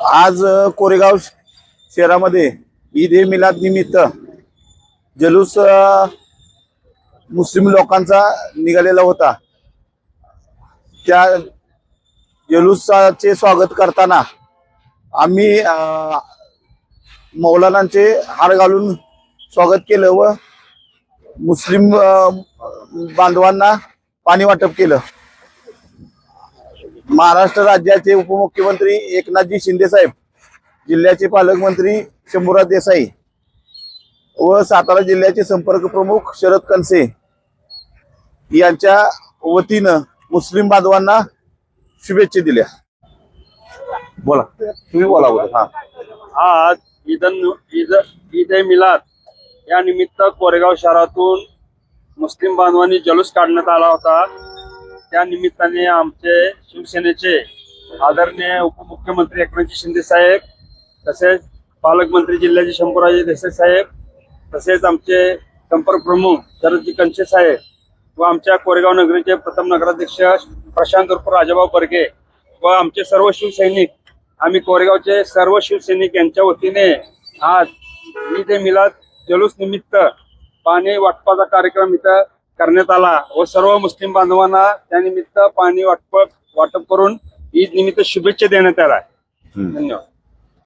आज कोरेगाव शहरामध्ये ईद ए मिलाद निमित्त जलूस मुस्लिम लोकांचा निघालेला होता। त्या जलूसाचे स्वागत करताना आम्ही मौलानांचे हार घालून स्वागत केलं व मुस्लिम बांधवांना पाणी वाटप केलं। महाराष्ट्र राज्याचे उपमुख्यमंत्री एकनाथजी शिंदे साहेब, जिल्ह्याचे पालकमंत्री शंभूराज देसाई व सातारा जिल्ह्याचे संपर्क प्रमुख शरद कनसे यांच्या वतीनं मुस्लिम बांधवांना शुभेच्छा दिल्या। बोला, तुम्ही बोला। बोला। आज ईद ए मिलाद या निमित्त कोरेगाव शहरातून मुस्लिम बांधवांनी जलूस काढण्यात आला होता। त्या निमित्ताने आमचे शिवसेनेचे आदरणीय उपमुख्यमंत्री एकनाथजी शिंदे साहेब, तसेच पालकमंत्री जिल्ह्याचे शंभूराज देसाई साहेब, तसेच आमचे संपर्क प्रमुख शरदजी कनसे साहेब व आमच्या कोरेगाव नगरीचे प्रथम नगराध्यक्ष प्रशांत उर्फ राजाभाऊ बर्गे व आमचे सर्व शिवसैनिक, आम्ही कोरेगावचे सर्व शिवसैनिक यांच्या वतीने आज ईद ए मिलाद जलूस निमित्त पाणी वाटपाचा कार्यक्रम इथं करण्यात आला व सर्व मुस्लिम बांधवांना त्यानिमित्त पाणी वाटप करून ईद निमित्त शुभेच्छा देण्यात आल्या। धन्यवाद।